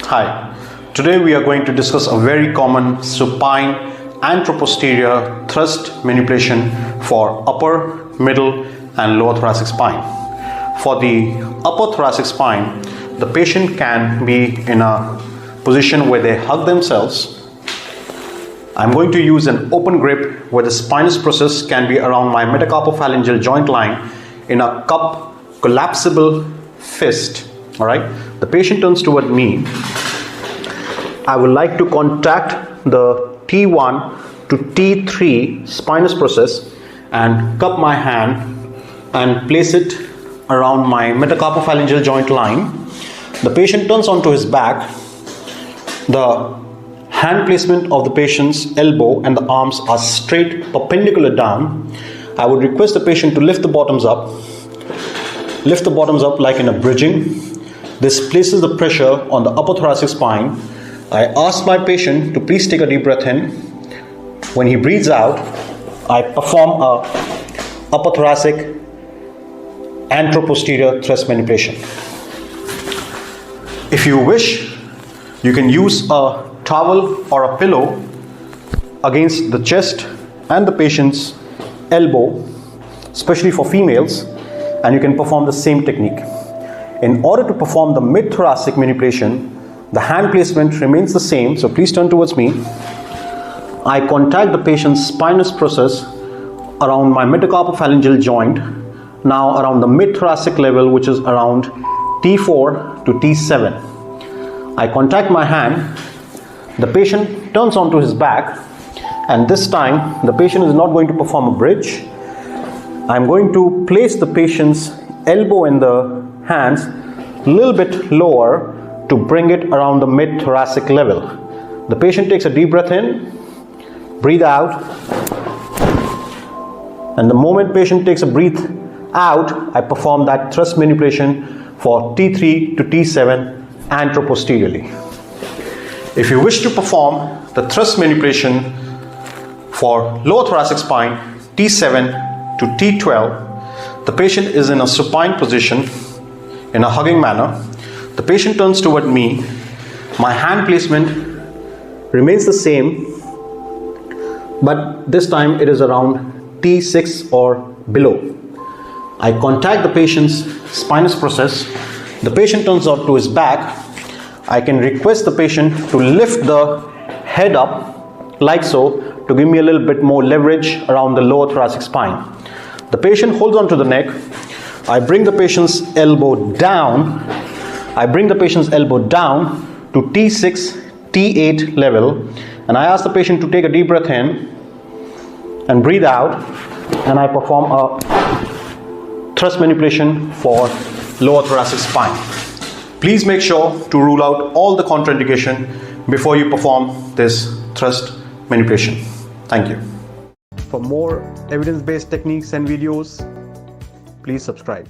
Hi, today we are going to discuss a very common supine anteroposterior thrust manipulation for upper, middle and lower thoracic spine. For the upper thoracic spine, the patient can be in a position where they hug themselves. I'm going to use an open grip where the spinous process can be around my metacarpophalangeal joint line in a cup collapsible fist. All right, the patient turns toward me. I would like to contact the T1 to T3 spinous process and cup my hand and place it around my metacarpophalangeal joint line. The patient turns onto his back. The hand placement of the patient's elbow and the arms are straight perpendicular down. I would request the patient to lift the bottoms up. Lift the bottoms up like in a bridging. This places the pressure on the upper thoracic spine. I ask my patient to please take a deep breath in. When he breathes out, I perform a upper thoracic anteroposterior thrust manipulation. If you wish, you can use a towel or a pillow against the chest and the patient's elbow, especially for females, and you can perform the same technique. In order to perform the mid-thoracic manipulation, the hand placement remains the same, so please turn towards me. I contact the patient's spinous process around my metacarpophalangeal joint, now around the mid-thoracic level, which is around T4 to T7. I contact my hand, the patient turns onto his back, and this time the patient is not going to perform a bridge. I'm going to place the patient's elbow in the hands a little bit lower to bring it around the mid-thoracic level. The patient takes a deep breath in, breathe out, and the moment patient takes a breath out, I perform that thrust manipulation for T3 to T7 anteroposteriorly. If you wish to perform the thrust manipulation for lower thoracic spine, T7 to T12, the patient is in a supine position in a hugging manner. The patient turns toward me. My hand placement remains the same, but this time it is around T6 or below. I contact the patient's spinous process. The patient turns out to his back. I can request the patient to lift the head up like so to give me a little bit more leverage around the lower thoracic spine. The patient holds on to the neck. I bring the patient's elbow down. I bring the patient's elbow down to T6, T8 level, and I ask the patient to take a deep breath in and breathe out, and I perform a thrust manipulation for lower thoracic spine. Please make sure to rule out all the contraindication before you perform this thrust manipulation. Thank you. For more evidence-based techniques and videos, please subscribe.